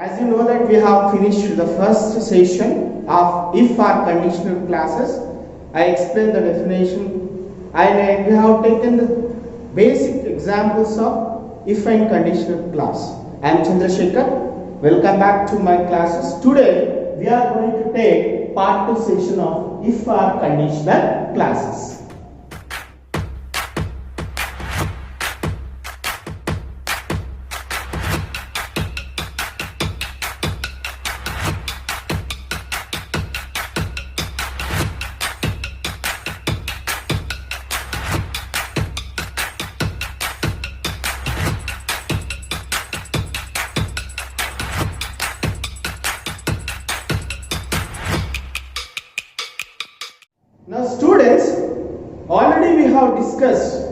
As you know that we have finished the first session of if or conditional classes. I explained the definition and we have taken the basic examples of if and conditional class. I am Chandrashekhar. Welcome back to my classes. Today we are going to take part 2 session of if or conditional classes. Now students, already we have discussed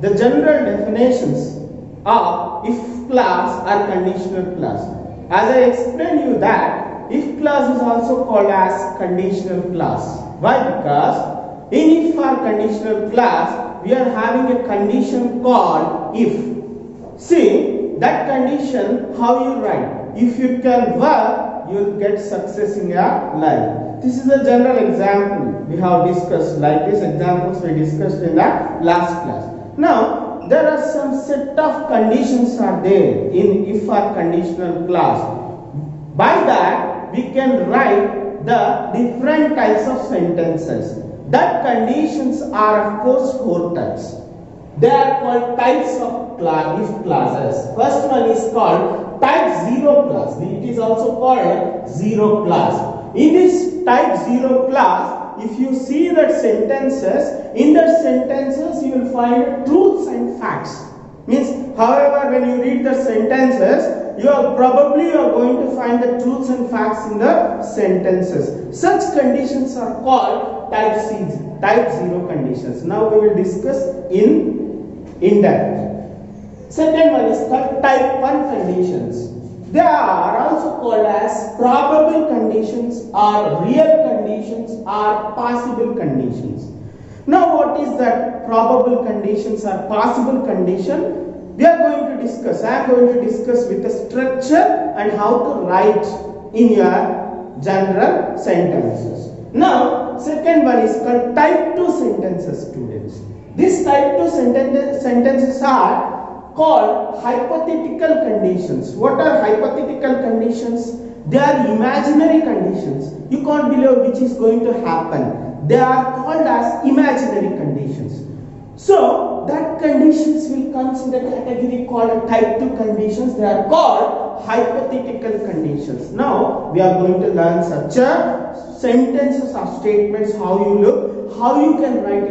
the general definitions of if clause or conditional clause. As I explained you that if clause is also called as conditional clause. Why? Because in if or conditional clause we are having a condition called if. See that condition, how you write? If you can work, you will get success in your life. This is a general example we have discussed, like these examples we discussed in the last class. Now, there are some set of conditions are there in if or conditional clause. By that, we can write the different types of sentences. That conditions are of course 4 types. They are called types of if clauses. First one is called type 0 clause. It is also called 0 clause. In this type 0 clause, if you see that sentences, in that sentences you will find truths and facts. Means, however, when you read the sentences, you are going to find the truths and facts in the sentences. Such conditions are called type 0 conditions. Now we will discuss in depth. Second one is called type 1 conditions. They are also called as probable conditions or real conditions or possible conditions. Now what is that probable conditions or possible condition? We are going to discuss. I am going to discuss with the structure and how to write in your general sentences. Now second one is called type 2 sentences, students. These type 2 sentences are called hypothetical conditions. What are hypothetical conditions? They are imaginary conditions. You can't believe which is going to happen. They are called as imaginary conditions. So that conditions will come in the category called type 2 conditions. They are called hypothetical conditions. Now we are going to learn such a sentences or statements, how you look, how you can write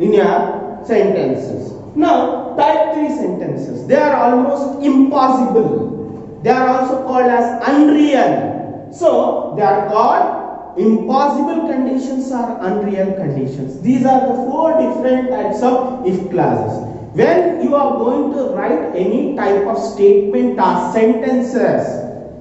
in your sentences. Now, type 3 sentences, they are almost impossible. They are also called as unreal. So, they are called impossible conditions or unreal conditions. These are the 4 different types of if clauses. When you are going to write any type of statement or sentences,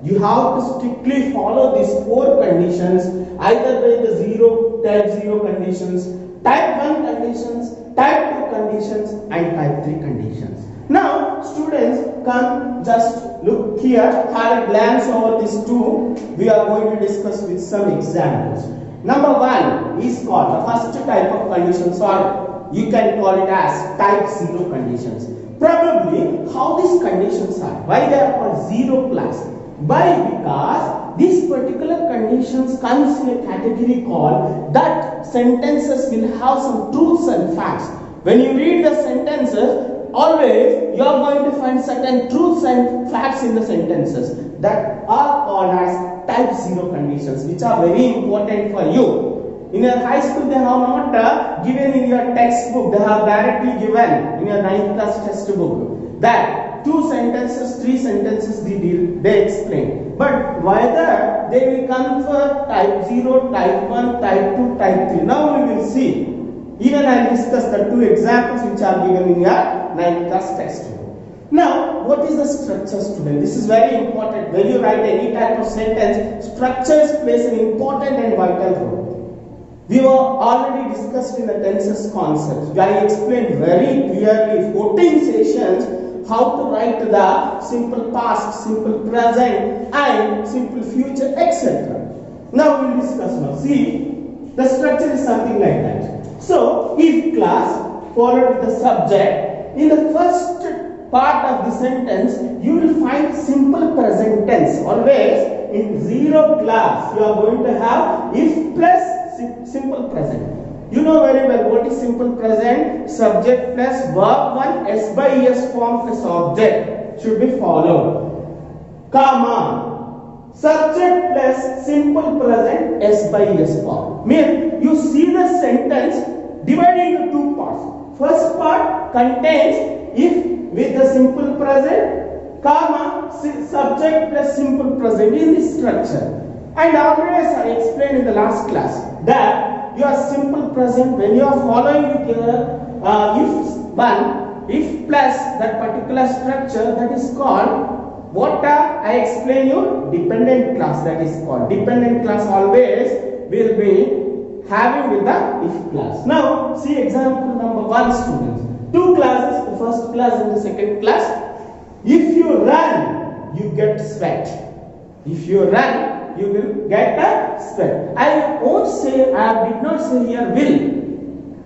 you have to strictly follow these 4 conditions, either by the type 0 conditions, type 1 conditions, type 2 conditions and type 3 conditions. Now students, come just look here, have a glance over these 2. We are going to discuss with some examples. Number 1 is called the first type of conditions, or you can call it as type 0 conditions. Probably how these conditions are, why they are called 0 class? Why? Because these particular conditions comes in a category called that sentences will have some truths and facts. When you read the sentences, always you are going to find certain truths and facts in the sentences that are called as type 0 conditions, which are very important for you. In your high school, they have not given in your textbook, they have directly given in your 9th class textbook that 2 sentences, 3 sentences they explain. But whether they will come for type 0, type 1, type 2, type 3. Now we will see. Even I will discuss the 2 examples which are given in your 9th class textbook. Now, what is the structure, student? This is very important. When you write any type of sentence, structures plays an important and vital role. We were already discussed in the tenses concept. I explained very clearly 14 sessions how to write the simple past, simple present and simple future, etc. Now we will discuss now. See, the structure is something like that. So, if class followed with the subject, in the first part of the sentence, you will find simple present tense. Always in zero class, you are going to have if plus simple present. You know very well what is simple present. Subject plus verb 1 S by S form plus object should be followed. Comma. Subject plus simple present S by S form. Mean you see the sentence divided into two parts. First part contains if with the simple present, comma, subject plus simple present in this structure. And always I explained in the last class that your simple present, when you are following with if plus that particular structure, that is called what I explain you, dependent class, that is called. Dependent class always will be having with the if class. Now see example number 1, students. Two classes, the first class and the second class. If you run, you get sweat. If you run, you will get a sweat. I won't say, I did not say here will.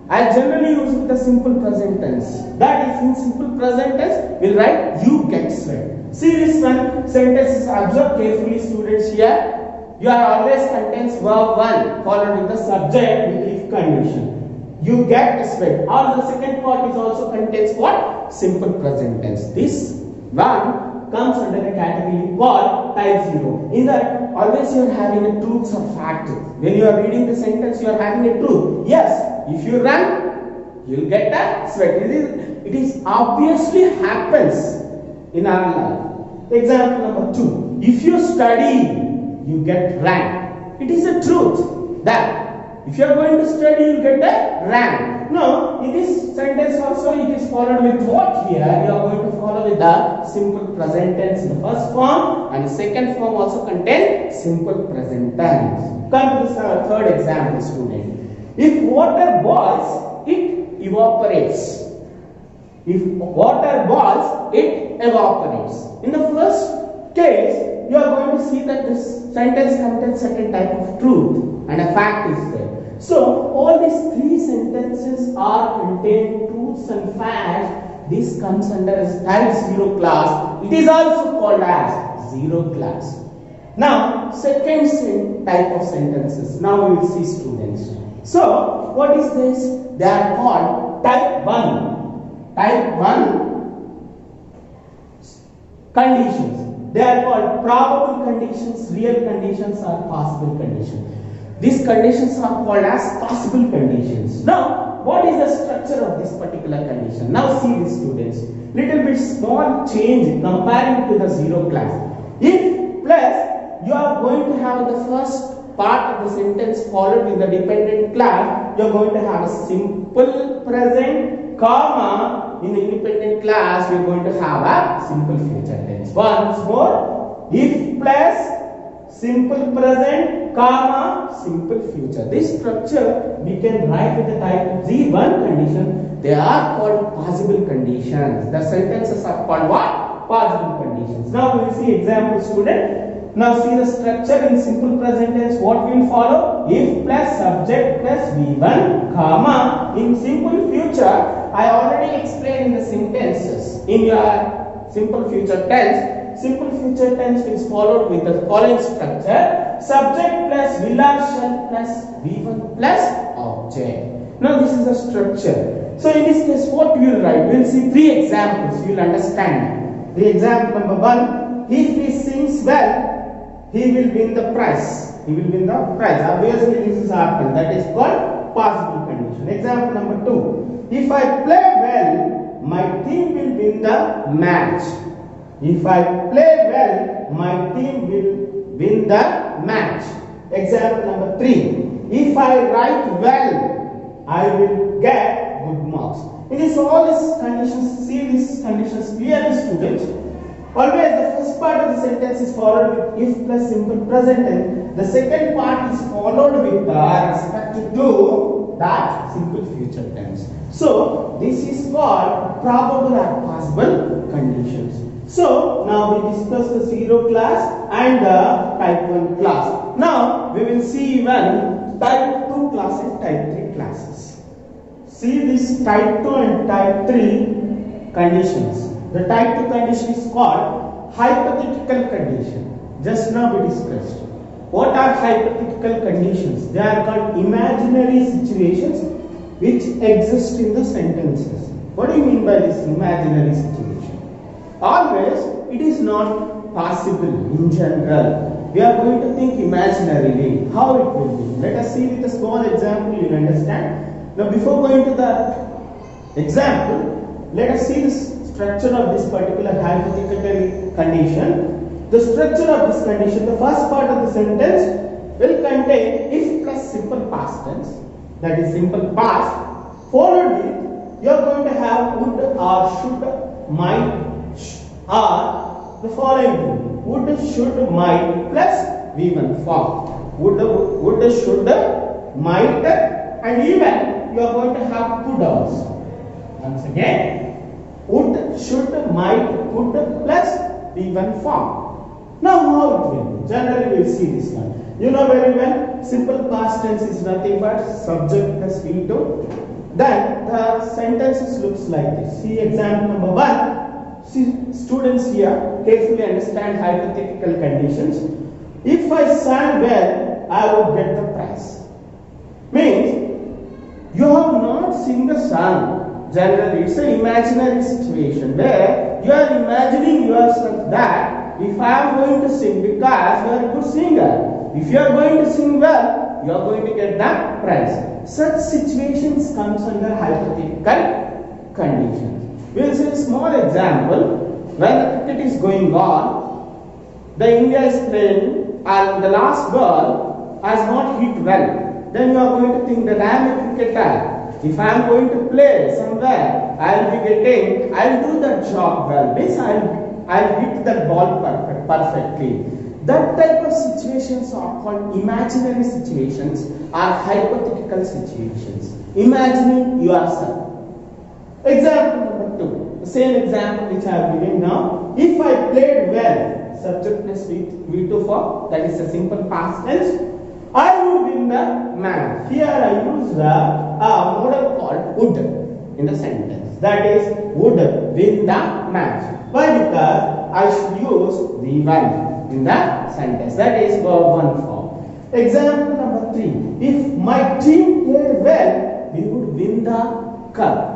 I generally use with the simple present tense. That is in simple present tense, will write you get sweat. See this one sentence is observed carefully, students here. You are always contains verb 1 followed with the subject with if condition. You get sweat. Or the second part is also contains what? Simple present tense. This one comes under the category called type 0. In that, always you are having a truths or facts. When you are reading the sentence, you are having a truth. Yes, if you run, you will get a sweat. It is obviously happens in our life. Example number 2. If you study, you get rank. It is a truth that if you are going to study, you will get a rank. No, in this sentence also it is followed with what here? You are going to follow with the simple present tense in the first form, and the second form also contains simple present tense. Come to this third example, student. If water boils, it evaporates. If water boils, it evaporates. In the first case, you are going to see that this sentence contains certain type of truth and a fact is there. So all these three sentences are contained truths and facts. This comes under as type 0 class. It is also called as 0 class. Now second type of sentences. Now we will see, students. So what is this? They are called type 1. Type 1 conditions. They are called probable conditions, real conditions or possible conditions. These conditions are called as possible conditions. Now, what is the structure of this particular condition? Now see this, students. Little bit small change comparing to the 0 class. If plus, you are going to have the first part of the sentence followed with the dependent class. You are going to have a simple present, comma. In the independent class, you are going to have a simple future tense. Once more, if plus simple present, comma, simple future. This structure we can write with the type Z1 condition. They are called possible conditions. The sentences are called what? Possible conditions. Now we will see example, student. Now see the structure in simple present tense. What will follow? If plus subject plus V1, comma. In simple future, I already explained in the sentences. In your simple future tense, simple future tense is followed with the following structure: subject plus will or shall plus V1 plus object. Now this is the structure. So in this case, what we will write? We will see three examples. You will understand. The example number 1: if he sings well, he will win the prize. He will win the prize. Obviously, this is happen. That is called possible condition. Example number 2: if I play well, my team will win the match. If I play well, my team will win the match. Example number 3: if I write well, I will get good marks. It is all these conditions. See these conditions clearly, students. Always the first first part of the sentence is followed with if plus simple present tense. The second part is followed with respect to that simple future tense. So this is called probable or possible conditions. So now we discuss the 0 class and the type 1 class. Now we will see even type 2 class and type 3 classes. See this type 2 and type 3 conditions. The type 2 condition is called hypothetical condition. Just now we discussed. What are hypothetical conditions? They are called imaginary situations which exist in the sentences. What do you mean by this imaginary situation? Always it is not possible in general. We are going to think imaginarily. How it will be? Let us see with a small example, you will understand. Now before going to the example, let us see the structure of this particular hypothetical condition. The structure of this condition, the first part of the sentence will contain if plus simple past tense, that is simple past, followed with you are going to have would or should, might, or the following thing: would, should, might plus V1 form. Would, should, might, and even you are going to have could also. Once again, would, should, might, could plus V1 form. Now how it will be? Generally we will see this one. You know very well, simple past tense is nothing but subject plus V2. Then the sentences looks like this. See example number 1. See, students here carefully understand hypothetical conditions. If I sang well, I would get the prize. Means you have not sing the song. Generally it's an imaginary situation where you are imagining yourself that if I am going to sing because you are a good singer. If you are going to sing well, you are going to get the prize. Such situations comes under hypothetical conditions. We will see a small example. When the cricket is going on, the India is playing and the last ball has not hit well. Then you are going to think that I am a cricketer. If I am going to play somewhere, I will be getting, I will do that job well. Means I will hit that ball perfectly. That type of situations are called imaginary situations or hypothetical situations. Imagining yourself. Example number 2. The same example which I am giving now. If I played well, subject plus V2 form, that is a simple past tense, I would win the match. Here I use a modal called would in the sentence. That is, would win the match. Why? Because I should use V1 in the sentence. That is verb 1 form. Example number 3. If my team played well, we would win the cup.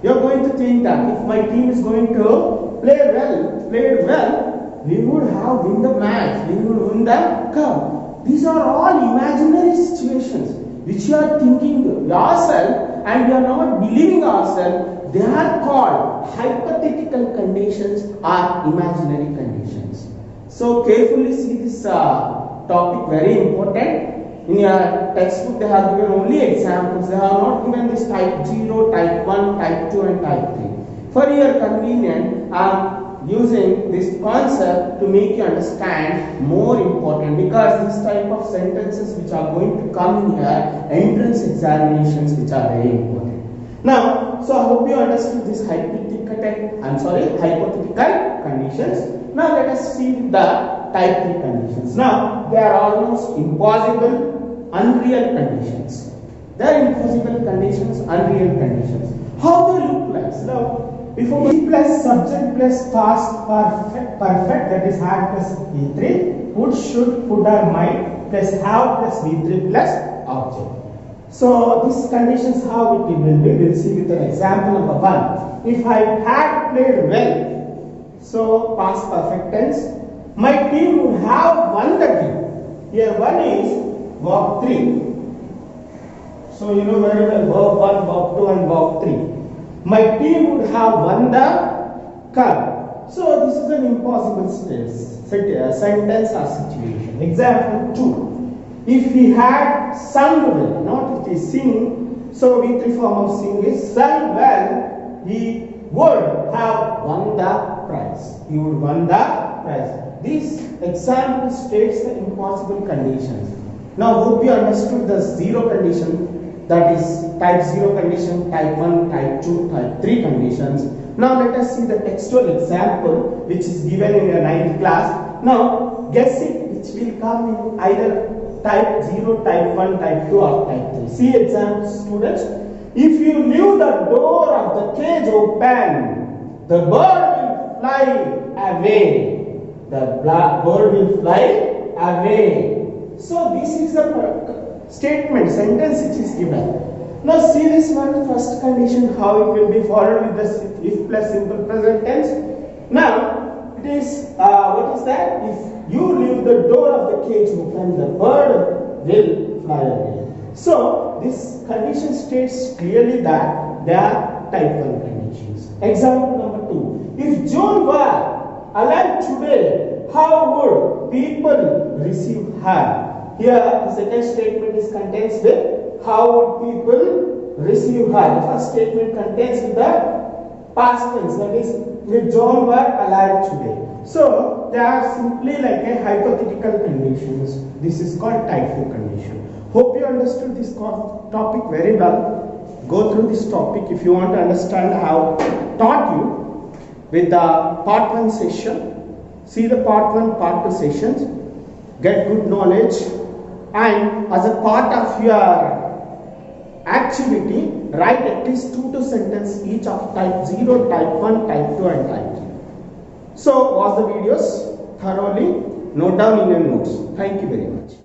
You are going to think that if my team is going to played well, we would have win the match. We would win the cup. These are all imaginary situations which you are thinking yourself and you are not believing yourself. They are called hypothetical conditions or imaginary conditions. So carefully see this topic, very important. In your textbook they have given only examples. They have not given this type 0, type 1, type 2 and type 3. For your convenience, I am using this concept to make you understand more important, because this type of sentences which are going to come in your entrance examinations which are very important. Now, so I hope you understood this hypothetical conditions. Now let us see the type 3 conditions. Now they are almost impossible, unreal conditions. They are impossible conditions, unreal conditions. How they look like? Now, before be plus subject plus past perfect, that is had plus V3, would, should, could or might plus have plus V3 plus object. So these conditions, how it will be, we will see with an example number 1. If I had played well, so past perfect tense, my team would have won the game. Here 1 is verb 3. So you know very well verb 1, verb 2 and verb 3. My team would have won the cup. So this is an impossible sentence or situation. Example 2. If he had sung well, not if he sing, so V3 form of sing is sung well, he would have won the prize. He would won the price. This example states the impossible conditions. Now hope you understood the zero condition, that is type 0 condition, type 1, type 2, type 3 conditions. Now let us see the textual example which is given in your 9th class. Now guess it, which will come in either type 0, type 1, type 2 or type 3. See example students. If you leave the door of the cage open, the bird will fly away. The black bird will fly away. So this is the statement, sentence which is given. Now see this one, first condition, how it will be followed with the if plus simple present tense. Now it is, what is that? If you leave the door of the cage open, the bird will fly away. So this condition states clearly that they are type 1 conditions. Example number 2. If June were alive today, how would people receive her? Here the second statement is contains with how would people receive her. The first statement contains with the past tense, that is if John were alive today. So they are simply like a hypothetical conditions. This is called type 2 condition. Hope you understood this topic very well. Go through this topic if you want to understand how taught you with the part 1 session. See the part 1, part 2 sessions. Get good knowledge, and as a part of your activity, write at least 2 to sentence each of type 0, type 1, type 2 and type 3. So watch the videos thoroughly, note down in your notes. Thank you very much.